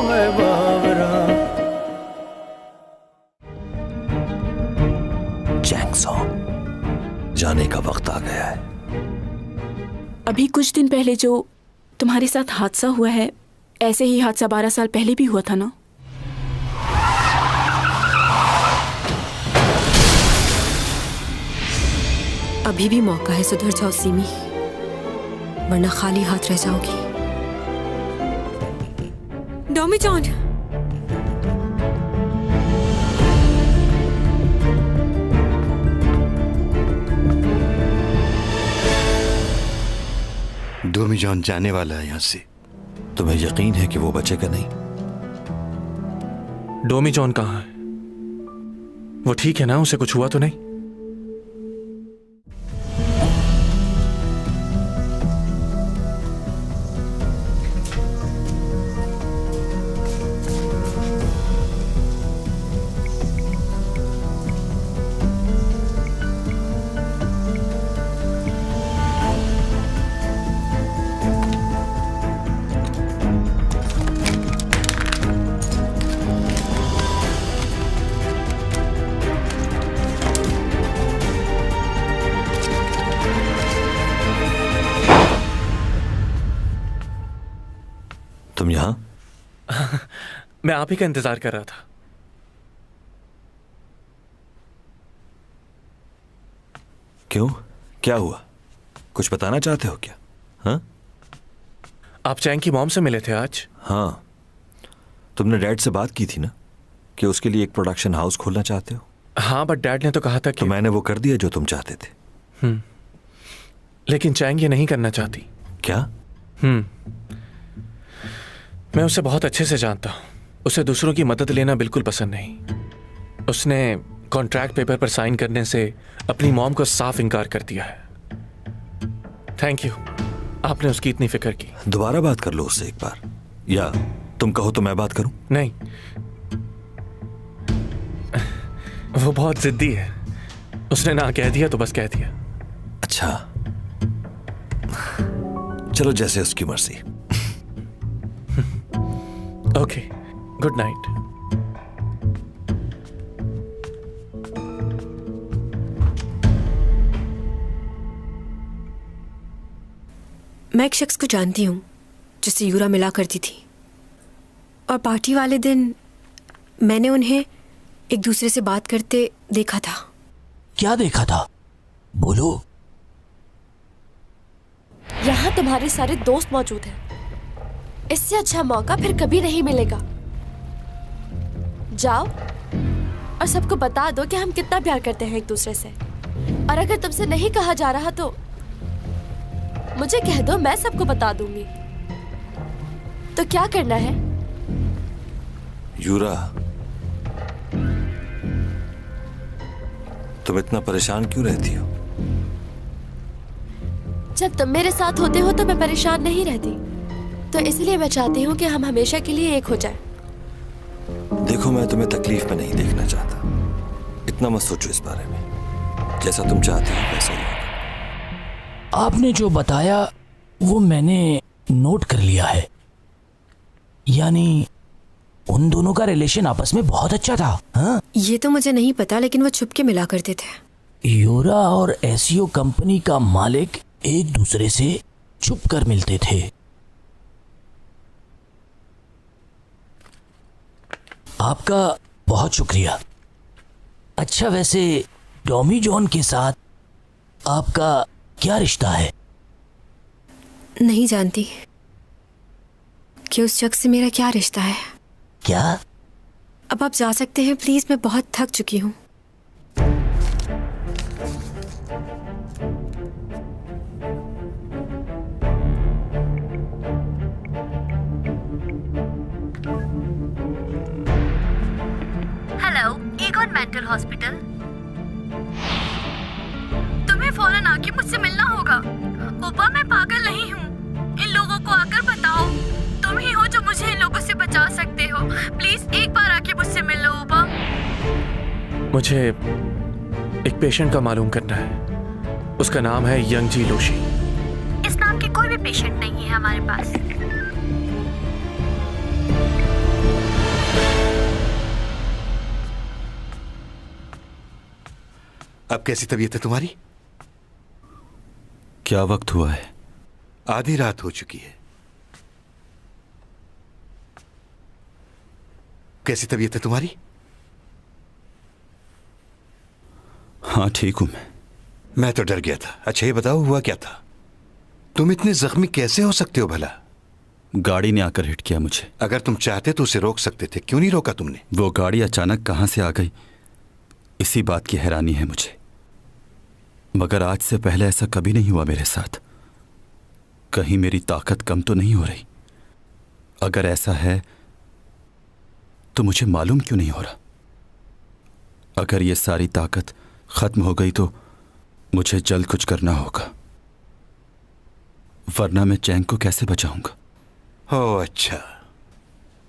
मैं बावरा। Chang song, जाने का वक्त आ गया है। अभी कुछ दिन पहले जो तुम्हारे साथ हादसा हुआ है, ऐसे ही हादसा 12 साल पहले भी हुआ था ना? अभी भी मौका है, सुधर जाओ सीमी, वरना खाली हाथ रह जाओगी। डोमी जॉन, डोमी जॉन जाने वाला है यहाँ से। तुम्हें यकीन है कि वो बचेगा नहीं? डोमी जॉन कहाँ है? वो ठीक है ना? उसे कुछ हुआ तो नहीं? तुम यहाँ? मैं आप ही का इंतजार कर रहा था। क्यों, क्या हुआ? कुछ बताना चाहते हो क्या? हाँ? आप चैंग की मॉम से मिले थे आज? हाँ, तुमने डैड से बात की थी ना कि उसके लिए एक प्रोडक्शन हाउस खोलना चाहते हो? हाँ, बट डैड ने तो कहा था कि... तो मैंने वो कर दिया जो तुम चाहते थे। लेकिन चैंग ये नहीं करना चाहती। क्या? मैं उसे बहुत अच्छे से जानता हूँ। उसे दूसरों की मदद लेना बिल्कुल पसंद नहीं। उसने कॉन्ट्रैक्ट पेपर पर साइन करने से अपनी मॉम को साफ इनकार कर दिया है। थैंक यू, आपने उसकी इतनी फिक्र की। दोबारा बात कर लो उससे एक बार, या तुम कहो तो मैं बात करूं? नहीं, वो बहुत जिद्दी है। उसने ना कह दिया तो बस कह दिया। अच्छा, चलो जैसे उसकी मर्जी। Okay, good night. मैं एक शख्स को जानती हूँ जिससे यूरा मिला करती थी, और पार्टी वाले दिन मैंने उन्हें एक दूसरे से बात करते देखा था। क्या देखा था? बोलो। यहाँ तुम्हारे सारे दोस्त मौजूद हैं। इससे अच्छा मौका फिर कभी नहीं मिलेगा। जाओ और सबको बता दो कि हम कितना प्यार करते हैं एक दूसरे से। और अगर तुमसे नहीं कहा जा रहा तो मुझे कह दो, मैं सबको बता दूंगी। तो क्या करना है? यूरा, तुम इतना परेशान क्यों रहती हो? जब तुम मेरे साथ होते हो तो मैं परेशान नहीं रहती। तो इसलिए मैं चाहती हूँ कि हम हमेशा के लिए एक हो जाएं। देखो, मैं तुम्हें तकलीफ में नहीं देखना चाहता। इतना मत सोचो इस बारे में। जैसा तुम चाहती हो वैसा ही होगा। आपने जो बताया वो मैंने नोट कर लिया है। यानी उन दोनों का रिलेशन आपस में बहुत अच्छा था। हाँ? ये तो मुझे नहीं पता, लेकिन वो छुप के मिला करते थे। यूरा और एसईओ कंपनी का मालिक एक दूसरे से छुप कर मिलते थे। आपका बहुत शुक्रिया। अच्छा, वैसे डोमी जॉन के साथ आपका क्या रिश्ता है? नहीं जानती कि उस शख्स से मेरा क्या रिश्ता है। क्या? अब आप जा सकते हैं प्लीज, मैं बहुत थक चुकी हूँ। Hello, Egon mental hospital. तुम्हें फौरन आके मुझसे मिलना होगा। ओपा, मैं पागल नहीं हूँ। इन लोगों को आकर बताओ तुम ही हो जो मुझे इन लोगों से बचा सकते हो। प्लीज एक बार आके मुझसे मिल लो ओपा। मुझे एक पेशेंट का मालूम करना है। उसका नाम है यंगजी लोशी। इस नाम के कोई भी पेशेंट नहीं है हमारे पास। अब कैसी तबीयत है तुम्हारी? क्या वक्त हुआ है? आधी रात हो चुकी है। कैसी तबीयत है तुम्हारी? हाँ ठीक हूं मैं तो डर गया था। अच्छा ये बताओ हुआ क्या था? तुम इतने जख्मी कैसे हो सकते हो भला? गाड़ी ने आकर हिट किया मुझे। अगर तुम चाहते तो उसे रोक सकते थे, क्यों नहीं रोका तुमने? वो गाड़ी अचानक कहां से आ गई, इसी बात की हैरानी है मुझे। मगर आज से पहले ऐसा कभी नहीं हुआ मेरे साथ। कहीं मेरी ताकत कम तो नहीं हो रही? अगर ऐसा है तो मुझे मालूम क्यों नहीं हो रहा? अगर ये सारी ताकत खत्म हो गई तो मुझे जल्द कुछ करना होगा, वरना मैं चैंग को कैसे बचाऊंगा? ओह अच्छा,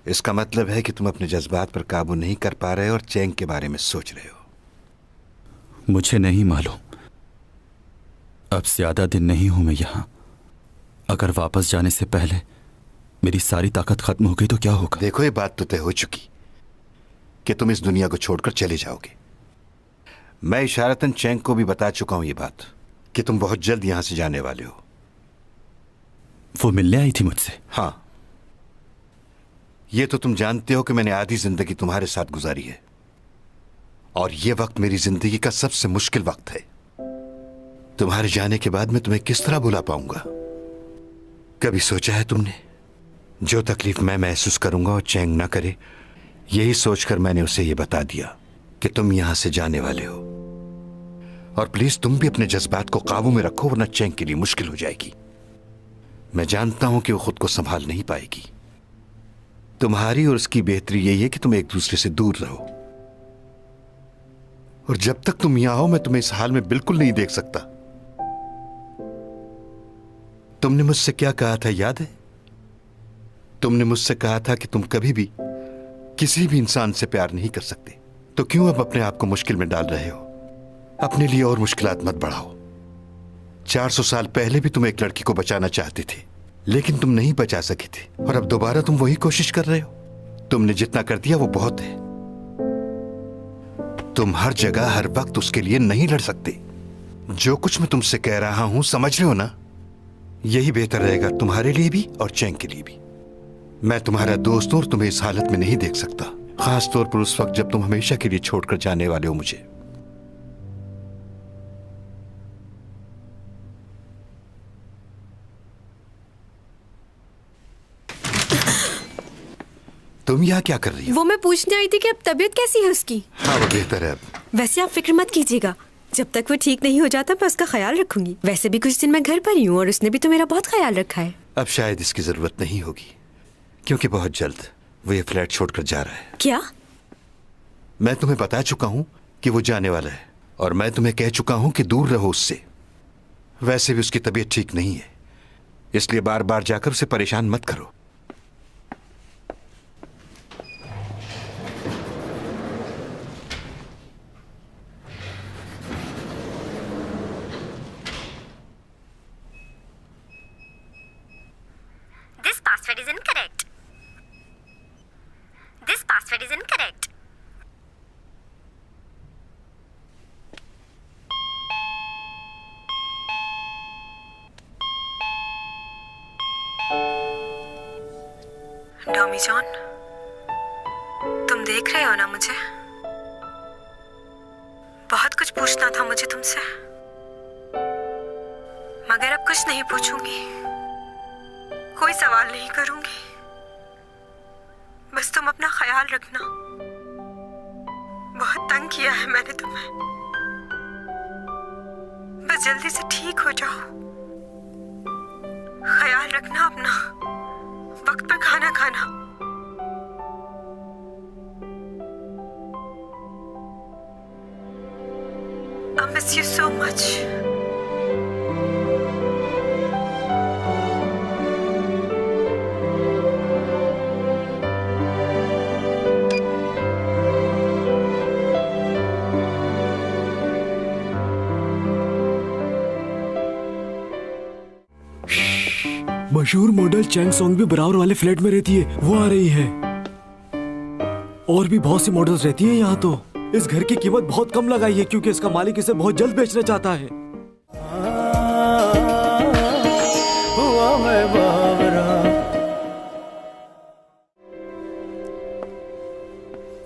इसका मतलब है कि तुम अपने जज्बात पर काबू नहीं कर पा रहे और चैंग के बारे में सोच रहे हो। मुझे नहीं मालूम। अब ज्यादा दिन नहीं हूं मैं यहां। अगर वापस जाने से पहले मेरी सारी ताकत खत्म हो गई तो क्या होगा? देखो ये बात तो तय हो चुकी कि तुम इस दुनिया को छोड़कर चले जाओगे। मैं इशारतन चैंग को भी बता चुका हूं ये बात कि तुम बहुत जल्द यहां से जाने वाले हो। वो मिलने आई थी मुझसे? हाँ, ये तो तुम जानते हो कि मैंने आधी जिंदगी तुम्हारे साथ गुजारी है और ये वक्त मेरी जिंदगी का सबसे मुश्किल वक्त है। तुम्हारे जाने के बाद मैं तुम्हें किस तरह भुला पाऊंगा? कभी सोचा है तुमने जो तकलीफ मैं महसूस करूंगा और चैंग ना करे? यही सोचकर मैंने उसे यह बता दिया कि तुम यहां से जाने वाले हो। और प्लीज तुम भी अपने जज्बात को काबू में रखो, वरना चैंग के लिए मुश्किल हो जाएगी। मैं जानता हूं कि वो खुद को संभाल नहीं पाएगी। तुम्हारी और उसकी बेहतरी यही है कि तुम एक दूसरे से दूर रहो। और जब तक तुम यहां हो मैं तुम्हें इस हाल में बिल्कुल नहीं देख सकता। तुमने मुझसे क्या कहा था याद है? तुमने मुझसे कहा था कि तुम कभी भी किसी भी इंसान से प्यार नहीं कर सकते। तो क्यों अब अपने आप को मुश्किल में डाल रहे हो? अपने लिए और मुश्किलात मत बढ़ाओ। 400 साल पहले भी तुम एक लड़की को बचाना चाहते थे, लेकिन तुम नहीं बचा सके थे और अब दोबारा तुम वही कोशिश कर रहे हो। तुमने जितना कर दिया वो बहुत है। तुम हर जगह हर वक्त उसके लिए नहीं लड़ सकते। जो कुछ मैं तुमसे कह रहा हूं समझ रहे हो ना? यही बेहतर रहेगा तुम्हारे लिए भी और चैंग के लिए भी। मैं तुम्हारा दोस्त हूं और तुम्हें इस हालत में नहीं देख सकता, खास तौर पर उस वक्त जब तुम हमेशा के लिए छोड़कर जाने वाले हो मुझे। तुम यहाँ क्या कर रही हो? वो मैं पूछने आई थी कि अब तबीयत कैसी है उसकी। हाँ वो बेहतर है अब। वैसे आप फिक्र मत कीजिएगा, जब तक वो ठीक नहीं हो जाता मैं उसका ख्याल रखूंगी। वैसे भी कुछ दिन मैं घर पर ही हूँ और उसने भी तो मेरा बहुत ख्याल रखा है। अब शायद इसकी जरूरत नहीं होगी, क्योंकि बहुत जल्द वो ये फ्लैट छोड़कर जा रहा है। क्या? मैं तुम्हें बता चुका हूँ कि वो जाने वाला है और मैं तुम्हें कह चुका हूँ कि दूर रहो उससे। वैसे भी उसकी तबीयत ठीक नहीं है, इसलिए बार बार जाकर उसे परेशान मत करो। This password is incorrect. This password is incorrect. डॉमी जॉन, तुम देख रहे हो ना मुझे? बहुत कुछ पूछना था मुझे तुमसे, मगर अब कुछ नहीं पूछूंगी, कोई सवाल नहीं करूंगी। बस तुम अपना ख्याल रखना। बहुत तंग किया है मैंने तुम्हें। बस जल्दी से ठीक हो जाओ। ख्याल रखना अपना, वक्त पे खाना खाना। I miss you so much. मशहूर मॉडल चैंग सॉन्ग भी बराबर वाले फ्लैट में रहती है, वो आ रही है। और भी बहुत सी मॉडल्स रहती हैं यहाँ तो। इस घर की कीमत बहुत कम लगाई है क्योंकि इसका मालिक इसे बहुत जल्द बेचना चाहता है।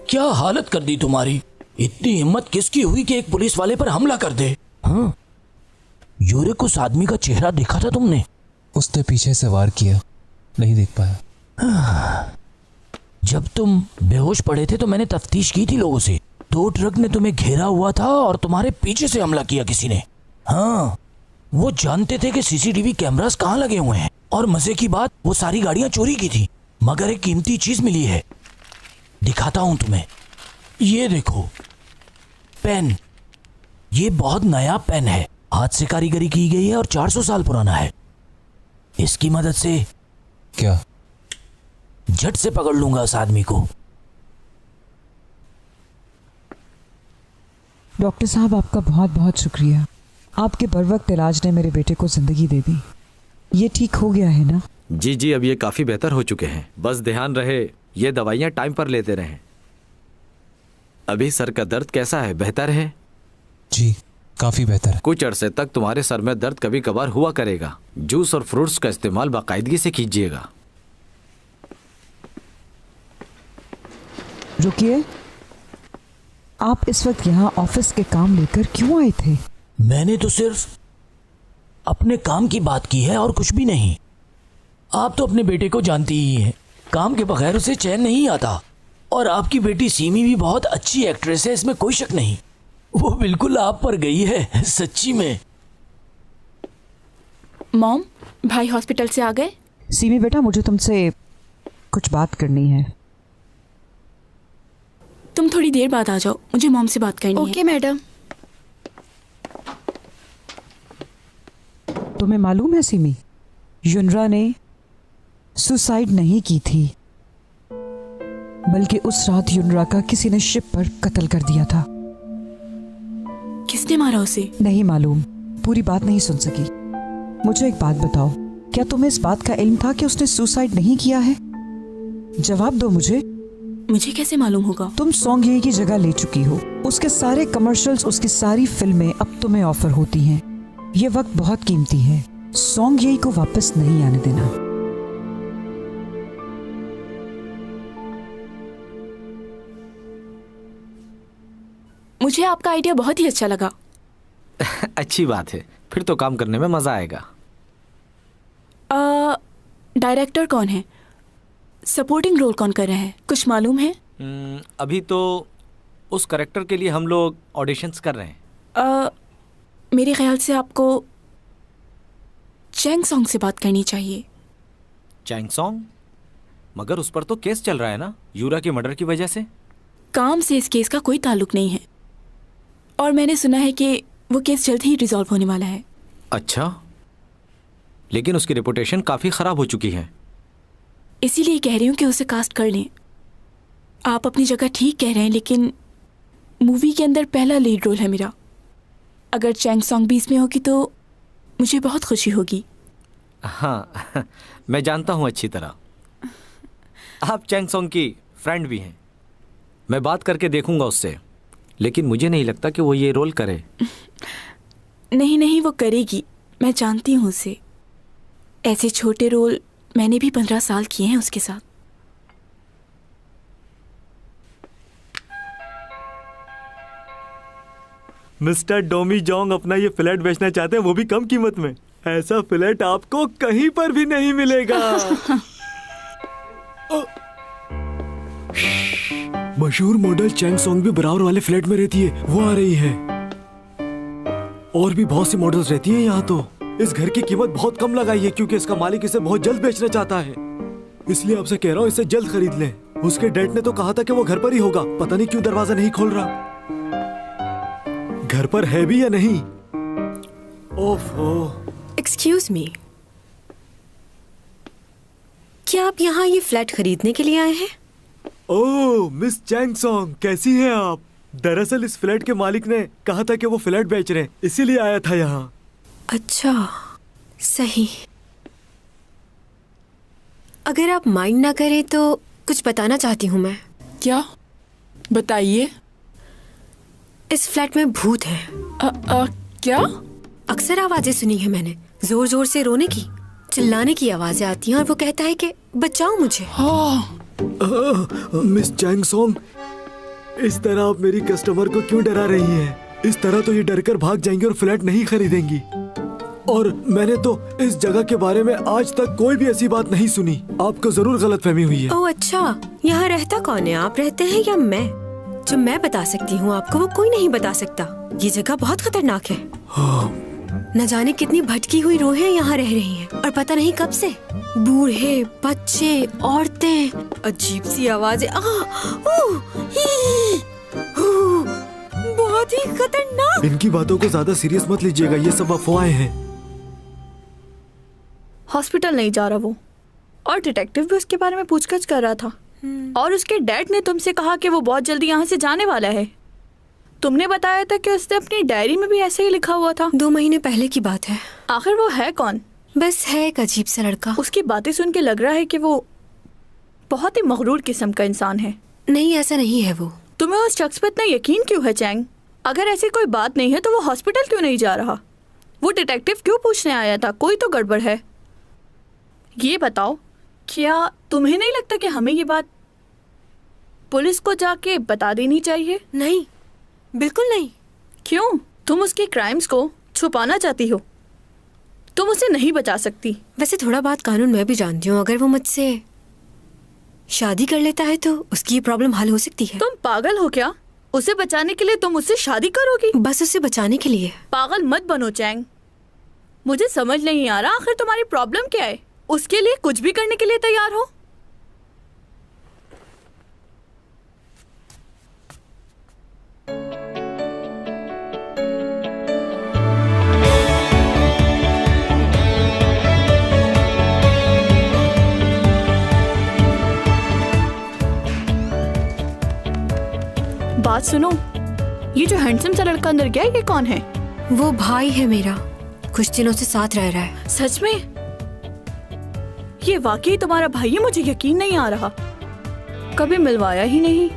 क्या हालत कर दी तुम्हारी। इतनी हिम्मत किसकी हुई कि एक पुलिस वाले पर हमला कर दे। हाँ, यूरिक उस आदमी का चेहरा देखा था तुमने? उसने पीछे से वार किया, नहीं देख पाया। जब तुम बेहोश पड़े थे तो मैंने तफ्तीश की थी लोगों से। 2 ट्रक ने तुम्हें घेरा हुआ था और तुम्हारे पीछे से हमला किया किसी ने। हाँ, वो जानते थे कि सीसीटीवी कैमरास कहाँ लगे हुए हैं और मजे की बात वो सारी गाड़ियां चोरी की थी, मगर एक कीमती चीज मिली है। दिखाता हूं तुम्हें, ये देखो पेन। ये बहुत नया पेन है, हाथ से कारीगरी की गई है और 400 साल पुराना है। इसकी मदद से क्या झट से पकड़ लूंगा उस आदमी को। डॉक्टर साहब, आपका बहुत बहुत शुक्रिया। आपके बर वक्त इलाज ने मेरे बेटे को जिंदगी दे दी। ये ठीक हो गया है ना? जी जी, अब ये काफी बेहतर हो चुके हैं। बस ध्यान रहे ये दवाइयाँ टाइम पर लेते रहें। अभी सर का दर्द कैसा है? बेहतर है? जी, काफी बेहतर है। कुछ अरसे तक तुम्हारे सर में दर्द कभी कभार हुआ करेगा। जूस और फ्रूट्स का इस्तेमाल बाकायदगी से कीजिएगा। रुकिए, आप इस वक्त यहाँ ऑफिस के काम लेकर क्यों आए थे? मैंने तो सिर्फ अपने काम की बात की है और कुछ भी नहीं। आप तो अपने बेटे को जानती ही हैं, काम के बगैर उसे चैन नहीं आता। और आपकी बेटी सीमी भी बहुत अच्छी एक्ट्रेस है, इसमें कोई शक नहीं। वो बिल्कुल आप पर गई है, सच्ची में। मॉम, भाई हॉस्पिटल से आ गए? सीमी बेटा, मुझे तुमसे कुछ बात करनी है। तुम थोड़ी देर बाद आ जाओ, मुझे मॉम से बात करनी है। Okay madam. तुम्हें मालूम है सीमी, युनरा ने सुसाइड नहीं की थी, बल्कि उस रात युनरा का किसी ने शिप पर कत्ल कर दिया था। किसने मारा उसे? नहीं मालूम, पूरी बात नहीं सुन सकी। मुझे एक बात बताओ, क्या तुम्हें इस बात का इल्म था कि उसने सुसाइड नहीं किया है? जवाब दो मुझे। मुझे कैसे मालूम होगा? तुम सॉन्ग ये की जगह ले चुकी हो। उसके सारे कमर्शियल्स, उसकी सारी फिल्में अब तुम्हें ऑफर होती हैं। ये वक्त बहुत कीमती है, सॉन्ग यही को वापस नहीं आने देना। मुझे आपका आइडिया बहुत ही अच्छा लगा। अच्छी बात है, फिर तो काम करने में मजा आएगा। डायरेक्टर कौन है? सपोर्टिंग रोल कौन कर रहा है? कुछ मालूम है? अभी तो उस कैरेक्टर के लिए हम लोग ऑडिशंस कर रहे हैं। मेरे ख्याल से आपको चैंग सॉन्ग से बात करनी चाहिए। Chang Song? मगर उस पर तो केस चल रहा है ना, यूरा के मर्डर की वजह से। काम से इस केस का कोई ताल्लुक नहीं है, और मैंने सुना है कि वो केस जल्द ही रिजॉल्व होने वाला है। अच्छा, लेकिन उसकी रेपुटेशन काफी खराब हो चुकी है। इसीलिए कह रही हूँ कि उसे कास्ट कर लें। आप अपनी जगह ठीक कह रहे हैं, लेकिन मूवी के अंदर पहला लीड रोल है मेरा। अगर चैंग सॉन्ग भी इसमें होगी तो मुझे बहुत खुशी होगी। हाँ, मैं जानता हूँ अच्छी तरह। आप चैंग सॉन्ग की फ्रेंड भी हैं। मैं बात करके देखूंगा उससे, लेकिन मुझे नहीं लगता कि वो ये रोल करे। नहीं नहीं, वो करेगी, मैं जानती हूँ उसे। ऐसे छोटे रोल मैंने भी 15 साल किए हैं उसके साथ। मिस्टर डोमी जोंग अपना ये फ्लैट बेचना चाहते हैं, वो भी कम कीमत में। ऐसा फ्लैट आपको कहीं पर भी नहीं मिलेगा। मशहूर मॉडल चैंग सॉन्ग भी बराबर वाले फ्लैट में रहती है, वो आ रही है। और भी बहुत सी मॉडल्स रहती हैं यहाँ तो। इस घर की कीमत बहुत कम लगाई है क्योंकि इसका मालिक इसे बहुत जल्द बेचना चाहता है। इसलिए आपसे कह रहा हूँ, इसे जल्द खरीद लें। उसके डैड ने तो कहा था कि वो घर पर ही होगा, पता नहीं क्यों दरवाजा नहीं खोल रहा। घर पर है भी या नहीं? ओफो। एक्सक्यूज मी, क्या आप यहाँ ये फ्लैट खरीदने के लिए आए हैं? ओह मिस चैंग सॉन्ग, कैसी हैं आप? दरअसल इस फ्लैट के मालिक ने कहा था कि वो फ्लैट बेच रहे हैं, इसीलिए आया था यहाँ। अच्छा, सही। अगर आप माइंड ना करें तो कुछ बताना चाहती हूँ मैं। क्या? बताइए। इस फ्लैट में भूत है। क्या? अक्सर आवाजें सुनी है मैंने, जोर जोर से रोने की, चिल्लाने की आवाजें आती हैं और वो कहता है कि बचाओ मुझे। मिस चैंग सॉन्ग, इस तरह आप मेरी कस्टमर को क्यों डरा रही हैं? इस तरह तो ये डरकर भाग जाएंगी और फ्लैट नहीं खरीदेंगी। और मैंने तो इस जगह के बारे में आज तक कोई भी ऐसी बात नहीं सुनी। आपको जरूर गलतफहमी हुई है। ओह अच्छा, यहाँ रहता कौन है? आप रहते हैं या मैं? जो मैं बता सकती हूँ आपको वो कोई नहीं बता सकता। ये जगह बहुत खतरनाक है। न जाने कितनी भटकी हुई रूहें यहाँ रह रही हैं और पता नहीं कब से। बूढ़े, बच्चे, औरतें, अजीब सी आवाजें, बहुत ही खतरनाक। इनकी बातों को ज्यादा सीरियस मत लीजिएगा, ये सब अफवाहें हैं। हॉस्पिटल नहीं जा रहा वो, और डिटेक्टिव भी उसके बारे में पूछताछ कर रहा था। और उसके डैड ने तुमसे कहा कि वो बहुत जल्दी यहाँ से जाने वाला है। तुमने बताया था कि उसने अपनी डायरी में भी ऐसे ही लिखा हुआ था। 2 महीने पहले की बात है। आखिर वो है कौन? बस है एक अजीब सा लड़का। उसकी बातें सुन के लग रहा है कि वो बहुत ही मगरूर किस्म का इंसान है। नहीं, ऐसा नहीं है वो। तुम्हें उस शख्स पर इतना यकीन क्यों है चैंग? अगर ऐसी कोई बात नहीं है तो वो हॉस्पिटल क्यों नहीं जा रहा? वो डिटेक्टिव क्यों पूछने आया था? कोई तो गड़बड़ है। ये बताओ, क्या तुम्हें नहीं लगता कि हमें ये बात पुलिस को जाके बता देनी चाहिए? नहीं, बिल्कुल नहीं। क्यों? तुम उसके क्राइम्स को छुपाना चाहती हो। तुम उसे नहीं बचा सकती। वैसे थोड़ा बात कानून मैं भी जानती हूँ। अगर वो मुझसे शादी कर लेता है तो उसकी ये प्रॉब्लम हल हो सकती है। तुम पागल हो क्या? उसे बचाने के लिए तुम उससे शादी करोगी? बस उसे बचाने के लिए। पागल मत बनो चैंग। मुझे समझ नहीं आ रहा आखिर तुम्हारी प्रॉब्लम क्या है। उसके लिए कुछ भी करने के लिए तैयार हो। बात सुनो, ये जो हैंडसम सा लड़का अंदर गया ये कौन है? वो भाई है मेरा, कुछ दिनों से साथ रह रहा है। सच में? ये वाकई तुम्हारा भाई है? मुझे यकीन नहीं आ रहा, कभी मिलवाया ही नहीं।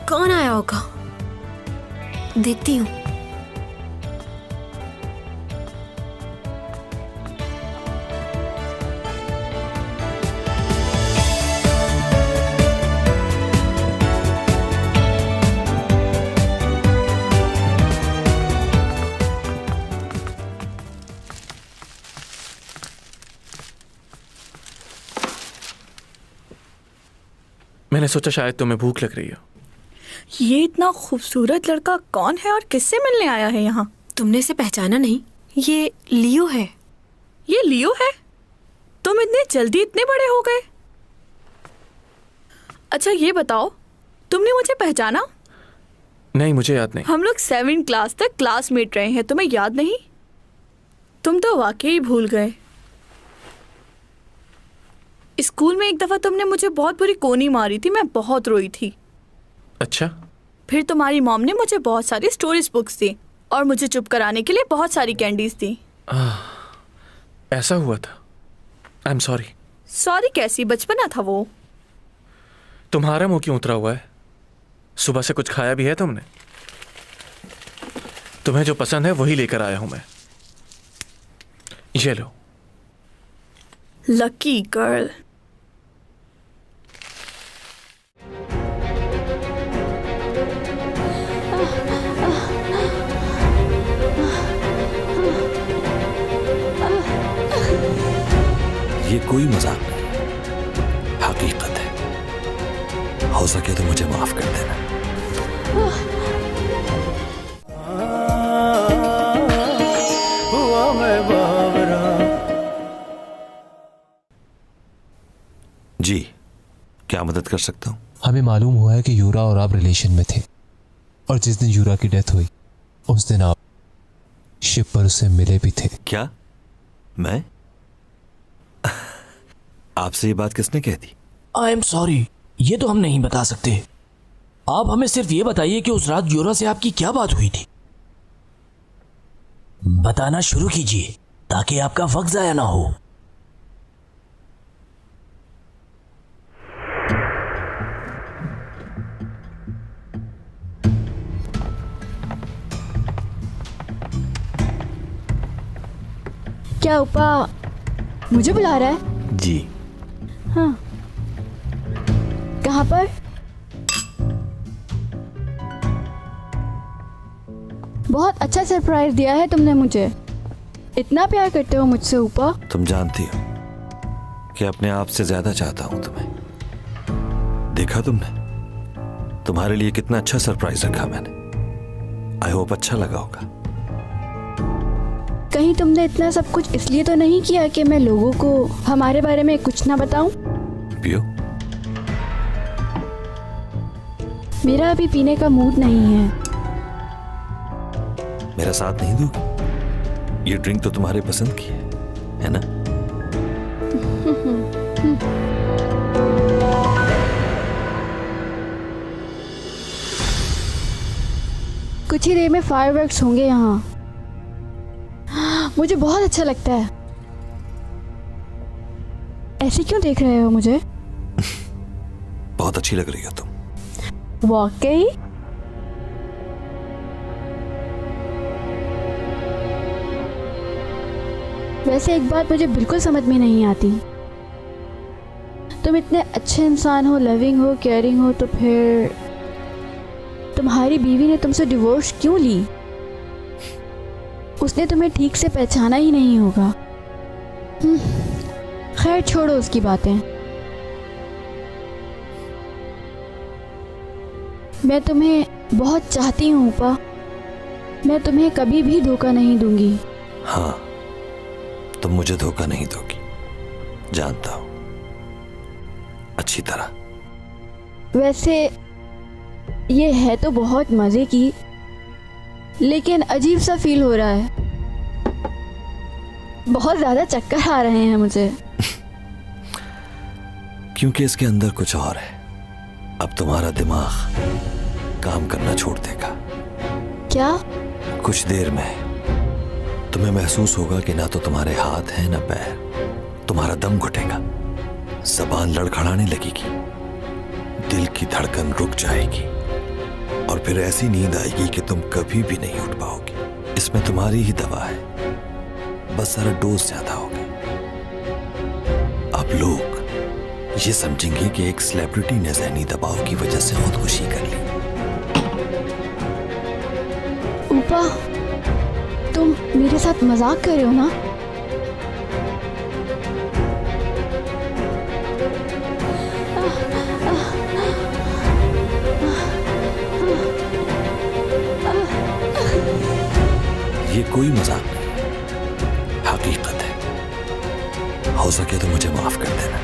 कौन आया होगा? देखती हूँ। मैंने सोचा शायद तुम्हें भूख लग रही हो। ये इतना खूबसूरत लड़का कौन है और किससे मिलने आया है यहाँ? तुमने इसे पहचाना नहीं? ये लियो है। ये लियो है? तुम इतने जल्दी इतने बड़े हो गए? अच्छा ये बताओ, तुमने मुझे पहचाना? नहीं, मुझे याद नहीं। हम लोग 7th क्लास तक क्लासमेट रहे हैं, तुम्हें याद नहीं? तुम तो वाकई भूल गए। स्कूल में एक दफा तुमने मुझे बहुत बुरी कोनी मारी थी, मैं बहुत रोई थी। अच्छा। फिर तुम्हारी मॉम ने मुझे बहुत सारी स्टोरीज बुक्स दी और मुझे चुप कराने के लिए बहुत सारी कैंडीज दी। ऐसा हुआ था। I am sorry. सॉरी कैसी, बचपना था वो। तुम्हारा मुंह क्यों उतरा हुआ है? सुबह से कुछ खाया भी है तुमने? तुम्हें जो पसंद है वही लेकर आया हूं मैं। ये लो। Lucky girl. ये कोई मजाक नहीं, हकीकत है। हो सके तो मुझे माफ कर देना। हुआ मैं बावरा। जी, क्या मदद कर सकता हूँ? हमें मालूम हुआ है कि यूरा और आप रिलेशन में थे, और जिस दिन यूरा की डेथ हुई उस दिन आप शिप पर उससे मिले भी थे। क्या? मैं? आपसे ये बात किसने कह दी? आई एम सॉरी, ये तो हम नहीं बता सकते। आप हमें सिर्फ ये बताइए कि उस रात यूरा से आपकी क्या बात हुई थी। बताना शुरू कीजिए ताकि आपका वक्त जाया ना हो। क्या उपा मुझे बुला रहा है? जी। हाँ। कहाँ पर? बहुत अच्छा सरप्राइज दिया है तुमने मुझे। इतना प्यार करते हो मुझसे उपा? तुम जानती हो कि अपने आप से ज्यादा चाहता हूं तुम्हें। देखा तुमने तुम्हारे लिए कितना अच्छा सरप्राइज रखा मैंने। आई होप अच्छा लगा होगा। कहीं तुमने इतना सब कुछ इसलिए तो नहीं किया कि मैं लोगों को हमारे बारे में कुछ ना बताऊं? पियो। मेरा अभी पीने का मूड नहीं है। मेरा साथ नहीं दोगी? ये ड्रिंक तो तुम्हारे पसंद की है ना? कुछ ही देर में फायरवर्क्स होंगे यहाँ। मुझे बहुत अच्छा लगता है। ऐसे क्यों देख रहे हो मुझे? बहुत अच्छी लग रही हो तुम। वाकई? वैसे एक बात मुझे बिल्कुल समझ में नहीं आती। तुम इतने अच्छे इंसान हो, लविंग हो, केयरिंग हो, तो फिर तुम्हारी बीवी ने तुमसे डिवोर्स क्यों ली? उसने तुम्हें ठीक से पहचाना ही नहीं होगा। खैर छोड़ो उसकी बातें। मैं तुम्हें बहुत चाहती हूँ उपा। मैं तुम्हें कभी भी धोखा नहीं दूंगी। हाँ, तुम मुझे धोखा नहीं दोगी, जानता हूं अच्छी तरह। वैसे ये है तो बहुत मजे की, लेकिन अजीब सा फील हो रहा है। बहुत ज्यादा चक्कर आ रहे हैं मुझे। क्योंकि इसके अंदर कुछ और है। अब तुम्हारा दिमाग काम करना छोड़ देगा। क्या? कुछ देर में तुम्हें महसूस होगा कि ना तो तुम्हारे हाथ हैं ना पैर। तुम्हारा दम घुटेगा, जबान लड़खड़ाने लगेगी, दिल की धड़कन रुक जाएगी और फिर ऐसी नींद आएगी कि तुम कभी भी नहीं उठ पाओगे। इसमें तुम्हारी ही दवा है, बस जरा डोज ज्यादा हो गए। अब लोग ये समझेंगे कि एक सेलिब्रिटी ने ज़हनी दबाव की वजह से खुदकुशी कर ली। उपा, तुम मेरे साथ मजाक कर रहे हो ना? ये कोई मजाक नहीं, हकीकत है। हो सके तो मुझे माफ कर देना।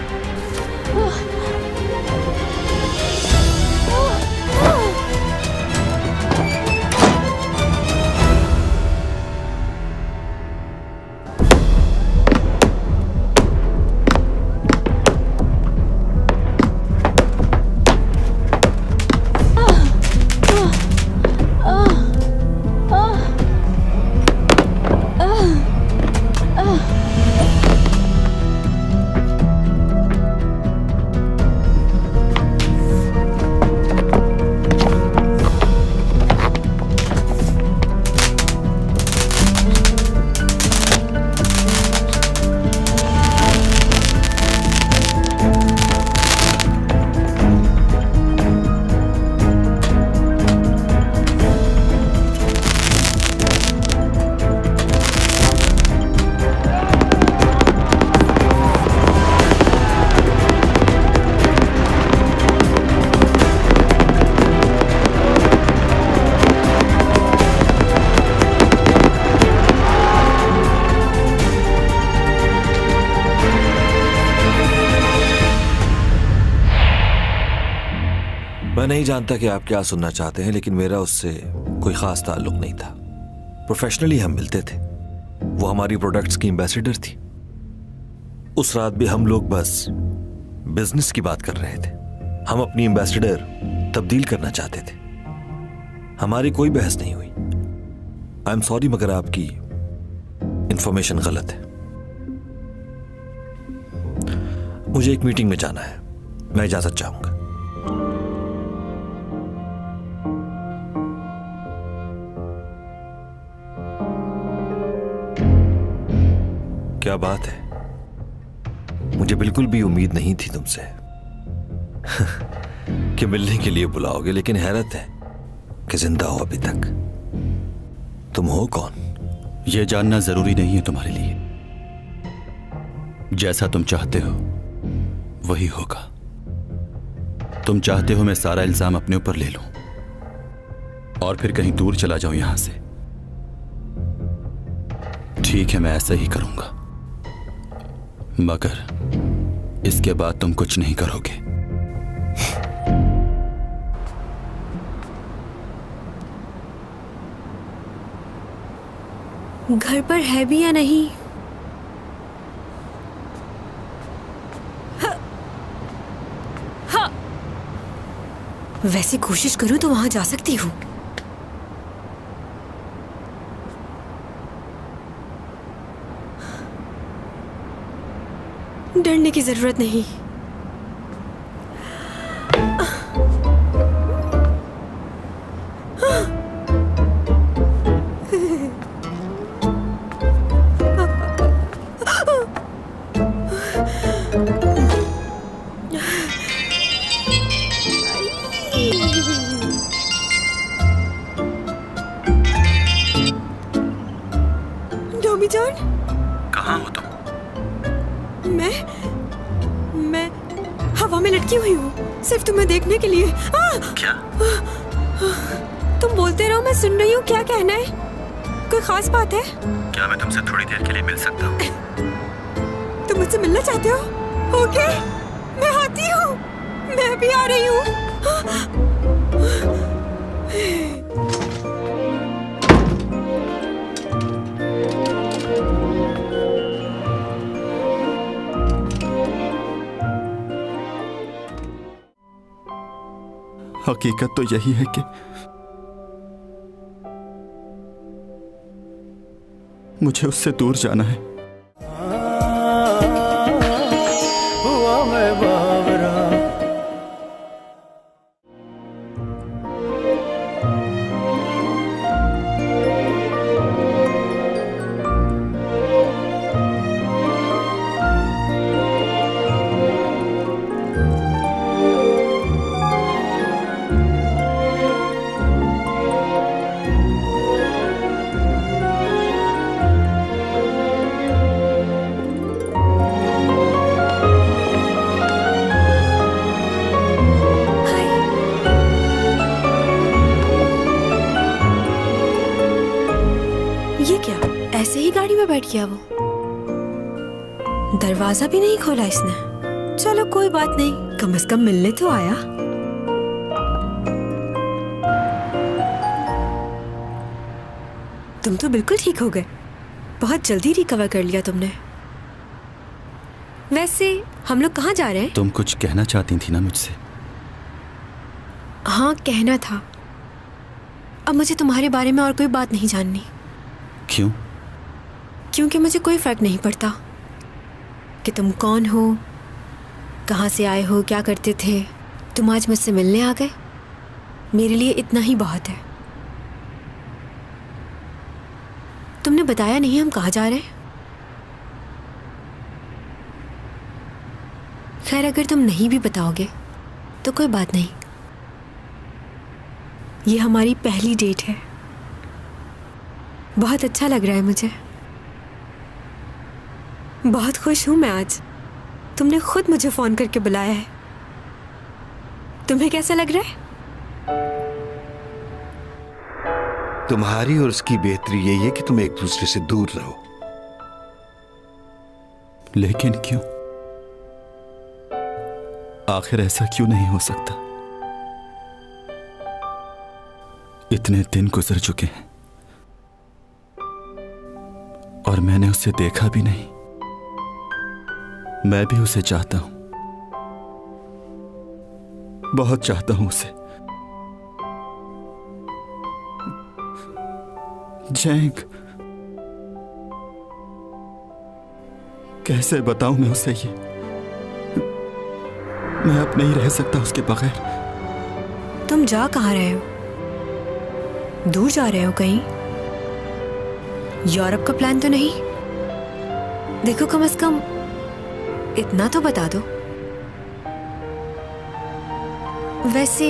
मैं नहीं जानता कि आप क्या सुनना चाहते हैं, लेकिन मेरा उससे कोई खास ताल्लुक नहीं था। प्रोफेशनली हम मिलते थे। वो हमारी प्रोडक्ट्स की एम्बेसडर थी। उस रात भी हम लोग बस बिजनेस की बात कर रहे थे। हम अपनी एम्बेसडर तब्दील करना चाहते थे। हमारी कोई बहस नहीं हुई। आई एम सॉरी, मगर आपकी इंफॉर्मेशन गलत है। मुझे एक मीटिंग में जाना है, मैं इजाजत चाहूंगा। क्या बात है? मुझे बिल्कुल भी उम्मीद नहीं थी तुमसे कि मिलने के लिए बुलाओगे, लेकिन हैरत है कि जिंदा हो अभी तक। तुम हो कौन? यह जानना जरूरी नहीं है तुम्हारे लिए। जैसा तुम चाहते हो वही होगा। तुम चाहते हो मैं सारा इल्जाम अपने ऊपर ले लूं और फिर कहीं दूर चला जाऊं यहां से। ठीक है, मैं ऐसा ही करूंगा, मगर इसके बाद तुम कुछ नहीं करोगे। घर पर है भी या नहीं? वैसे कोशिश करूं तो वहां जा सकती हूँ। डरने की जरूरत नहीं। डॉबी जान, कहाँ हो तुम? मैं हवा में लटकी हुई हूँ, सिर्फ तुम्हें देखने के लिए। क्या? तुम बोलते रहो, मैं सुन रही हूँ। क्या कहना है? कोई खास बात है? क्या मैं तुमसे थोड़ी देर के लिए मिल सकता हूँ? तुम मुझसे मिलना चाहते हो? ओके, मैं आती हूँ। मैं भी आ रही हूँ। हकीकत तो यही है कि मुझे उससे दूर जाना है। ऐसे ही गाड़ी में बैठ गया वो? दरवाजा भी नहीं खोला इसने। चलो कोई बात नहीं, कम से कम मिलने तो आया। तुम तो बिल्कुल ठीक हो गए, बहुत जल्दी रिकवर कर लिया तुमने। वैसे हम लोग कहाँ जा रहे हैं? तुम कुछ कहना चाहती थी ना मुझसे? हाँ, कहना था। अब मुझे तुम्हारे बारे में और कोई बात नहीं जाननी। क्यों? क्योंकि मुझे कोई फर्क नहीं पड़ता कि तुम कौन हो, कहाँ से आए हो, क्या करते थे। तुम आज मुझसे मिलने आ गए, मेरे लिए इतना ही बहुत है। तुमने बताया नहीं हम कहाँ जा रहे हैं। खैर, अगर तुम नहीं भी बताओगे तो कोई बात नहीं। ये हमारी पहली डेट है। बहुत अच्छा लग रहा है मुझे। बहुत खुश हूं मैं आज। तुमने खुद मुझे फोन करके बुलाया है। तुम्हें कैसा लग रहा है? तुम्हारी और उसकी बेहतरी यही है कि तुम एक दूसरे से दूर रहो। लेकिन क्यों? आखिर ऐसा क्यों नहीं हो सकता? इतने दिन गुजर चुके हैं और मैंने उसे देखा भी नहीं। मैं भी उसे चाहता हूं, बहुत चाहता हूं उसे। जैंग, कैसे बताऊं मैं उसे ये? मैं अब नहीं रह सकता उसके बगैर। तुम जा कहाँ रहे हो? दूर जा रहे हो कहीं? यूरोप का प्लान तो नहीं? देखो कम से कम इतना तो बता दो। वैसे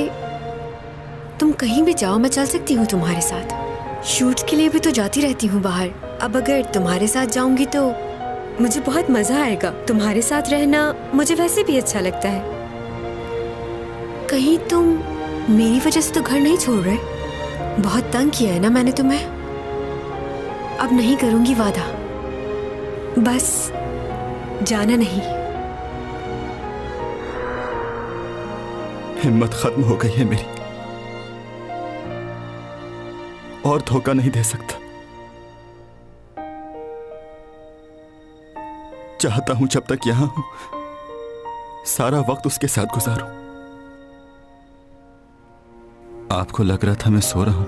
तुम कहीं भी जाओ मैं चल सकती हूँ तुम्हारे साथ। शूट के लिए भी तो जाती रहती हूँ बाहर। अब अगर तुम्हारे साथ जाऊंगी तो मुझे बहुत मजा आएगा। तुम्हारे साथ रहना मुझे वैसे भी अच्छा लगता है। कहीं तुम मेरी वजह से तो घर नहीं छोड़ रहे? बहुत तंग किया है ना मैंने तुम्हें। अब नहीं करूंगी वादा, बस जाना नहीं। हिम्मत खत्म हो गई है मेरी, और धोखा नहीं दे सकता। चाहता हूं जब तक यहां हूं सारा वक्त उसके साथ गुजारूं। आपको लग रहा था मैं सो रहा हूं,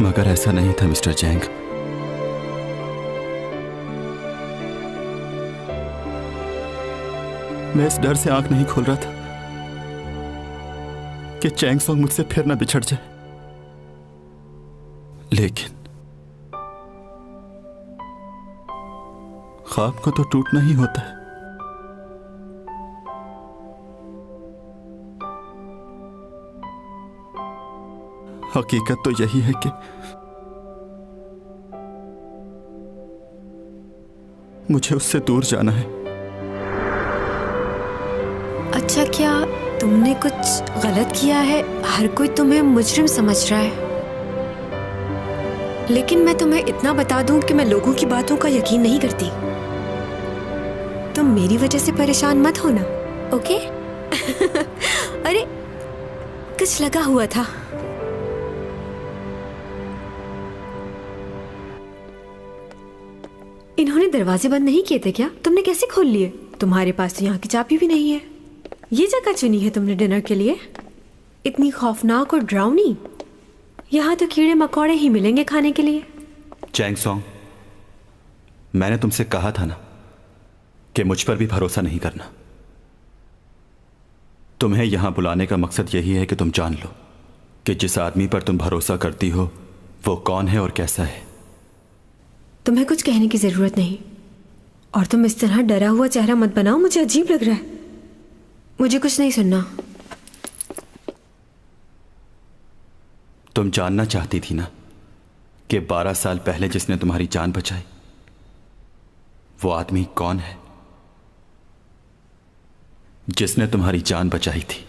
मगर ऐसा नहीं था मिस्टर जैंग। मैं इस डर से आंख नहीं खोल रहा था कि चैंग सॉन्ग मुझसे फिर ना बिछड़ जाए, लेकिन ख्वाब को तो टूटना ही होता है। हकीकत तो यही है कि मुझे उससे दूर जाना है। अच्छा, क्या तुमने कुछ गलत किया है? हर कोई तुम्हें मुजरिम समझ रहा है, लेकिन मैं तुम्हें इतना बता दूं कि मैं लोगों की बातों का यकीन नहीं करती। तुम मेरी वजह से परेशान मत होना, ओके? अरे कुछ लगा हुआ था। इन्होंने दरवाजे बंद नहीं किए थे क्या? तुमने कैसे खोल लिए? तुम्हारे पास तो यहाँ की चाबी भी नहीं है। ये जगह चुनी है तुमने डिनर के लिए? इतनी खौफनाक और डरावनी। यहाँ तो कीड़े मकोड़े ही मिलेंगे खाने के लिए। चैंग सॉन्ग, मैंने तुमसे कहा था ना कि मुझ पर भी भरोसा नहीं करना। तुम्हें यहां बुलाने का मकसद यही है कि तुम जान लो कि जिस आदमी पर तुम भरोसा करती हो वो कौन है और कैसा है। तुम्हें कुछ कहने की जरूरत नहीं, और तुम इस तरह डरा हुआ चेहरा मत बनाओ, मुझे अजीब लग रहा है। मुझे कुछ नहीं सुनना। तुम जानना चाहती थी ना कि 12 साल पहले जिसने तुम्हारी जान बचाई वो आदमी कौन है? जिसने तुम्हारी जान बचाई थी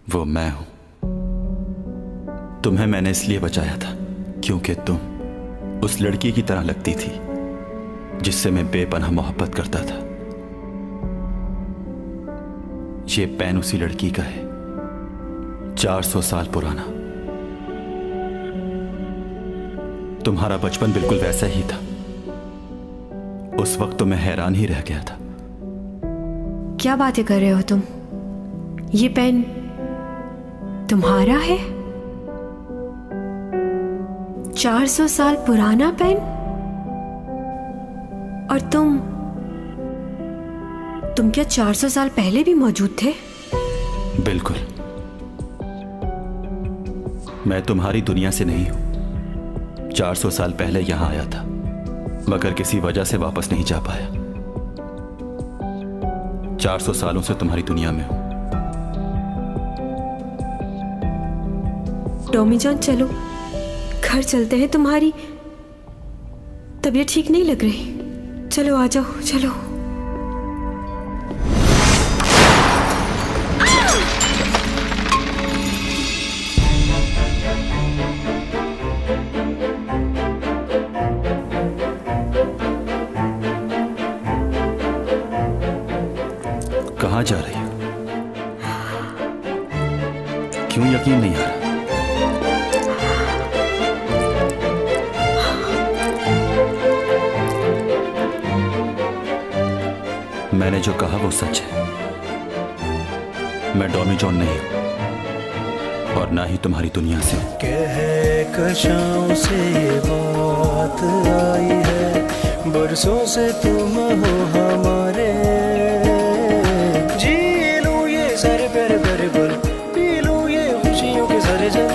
वो मैं हूं। तुम्हें मैंने इसलिए बचाया था क्योंकि तुम उस लड़की की तरह लगती थी जिससे मैं बेपनाह मोहब्बत करता था। ये पेन उसी लड़की का है, 400 साल पुराना। तुम्हारा बचपन बिल्कुल वैसा ही था। उस वक्त तो मैं हैरान ही रह गया था। क्या बातें कर रहे हो तुम? ये पेन तुम्हारा है? 400 साल पुराना पेन? और तुम क्या 400 साल पहले भी मौजूद थे? बिल्कुल। मैं तुम्हारी दुनिया से नहीं हूं। 400 साल पहले यहां आया था, मगर किसी वजह से वापस नहीं जा पाया। 400 सालों से तुम्हारी दुनिया में हूं। टॉमी जॉन, चलो घर चलते हैं। तुम्हारी तबीयत ठीक नहीं लग रही। चलो आ जाओ, चलो। कहां जा रही हो? क्यों यकीन नहीं आ रहा? मैंने जो कहा वो सच है। मैं डॉमी जॉन नहीं हूं, और ना ही तुम्हारी दुनिया से। कहकशां से ये बात आई है, बरसों से तुम हो हमारे। जी लूं ये सारे प्यारे प्यारे पल, पी लूं ये खुशियों के सारे जल।